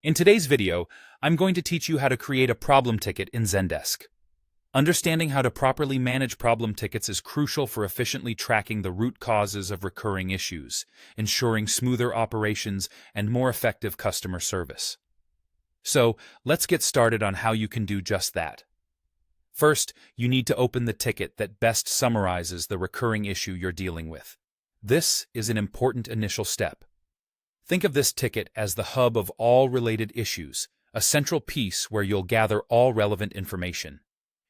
In today's video, I'm going to teach you how to create a problem ticket in Zendesk. Understanding how to properly manage problem tickets is crucial for efficiently tracking the root causes of recurring issues, ensuring smoother operations and more effective customer service. So, let's get started on how you can do just that. First, you need to open the ticket that best summarizes the recurring issue you're dealing with. This is an important initial step. Think of this ticket as the hub of all related issues, a central piece where you'll gather all relevant information.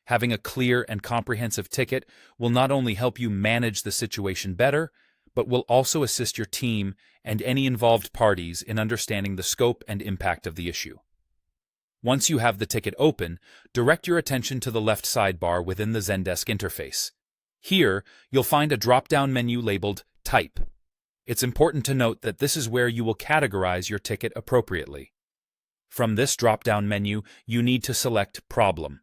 Having a clear and comprehensive ticket will not only help you manage the situation better, but will also assist your team and any involved parties in understanding the scope and impact of the issue. Once you have the ticket open, direct your attention to the left sidebar within the Zendesk interface. Here, you'll find a drop-down menu labeled Type. It's important to note that this is where you will categorize your ticket appropriately. From this drop-down menu, you need to select Problem.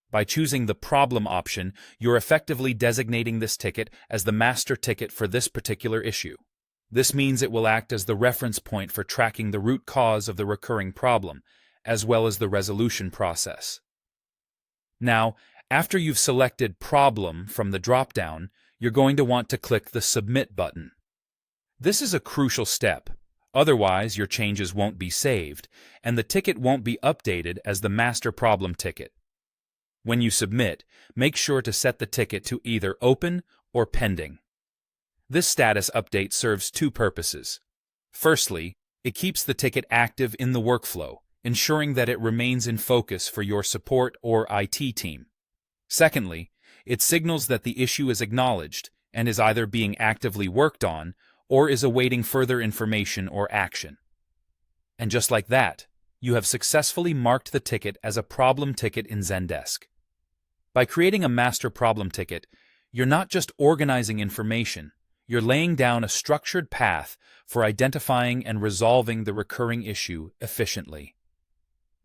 By choosing the Problem option, you're effectively designating this ticket as the master ticket for this particular issue. This means it will act as the reference point for tracking the root cause of the recurring problem, as well as the resolution process. Now, after you've selected Problem from the drop-down, you're going to want to click the Submit button. This is a crucial step. Otherwise, your changes won't be saved, and the ticket won't be updated as the master problem ticket. When you submit, make sure to set the ticket to either Open or Pending. This status update serves two purposes. Firstly, it keeps the ticket active in the workflow, ensuring that it remains in focus for your support or IT team. Secondly, it signals that the issue is acknowledged and is either being actively worked on or is awaiting further information or action. And just like that, you have successfully marked the ticket as a problem ticket in Zendesk. By creating a master problem ticket, you're not just organizing information, you're laying down a structured path for identifying and resolving the recurring issue efficiently.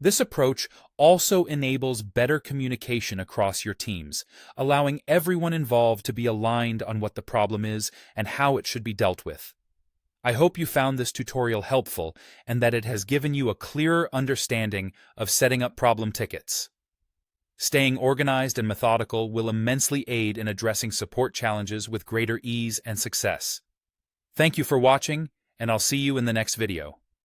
This approach also enables better communication across your teams, allowing everyone involved to be aligned on what the problem is and how it should be dealt with. I hope you found this tutorial helpful and that it has given you a clearer understanding of setting up problem tickets. Staying organized and methodical will immensely aid in addressing support challenges with greater ease and success. Thank you for watching, and I'll see you in the next video.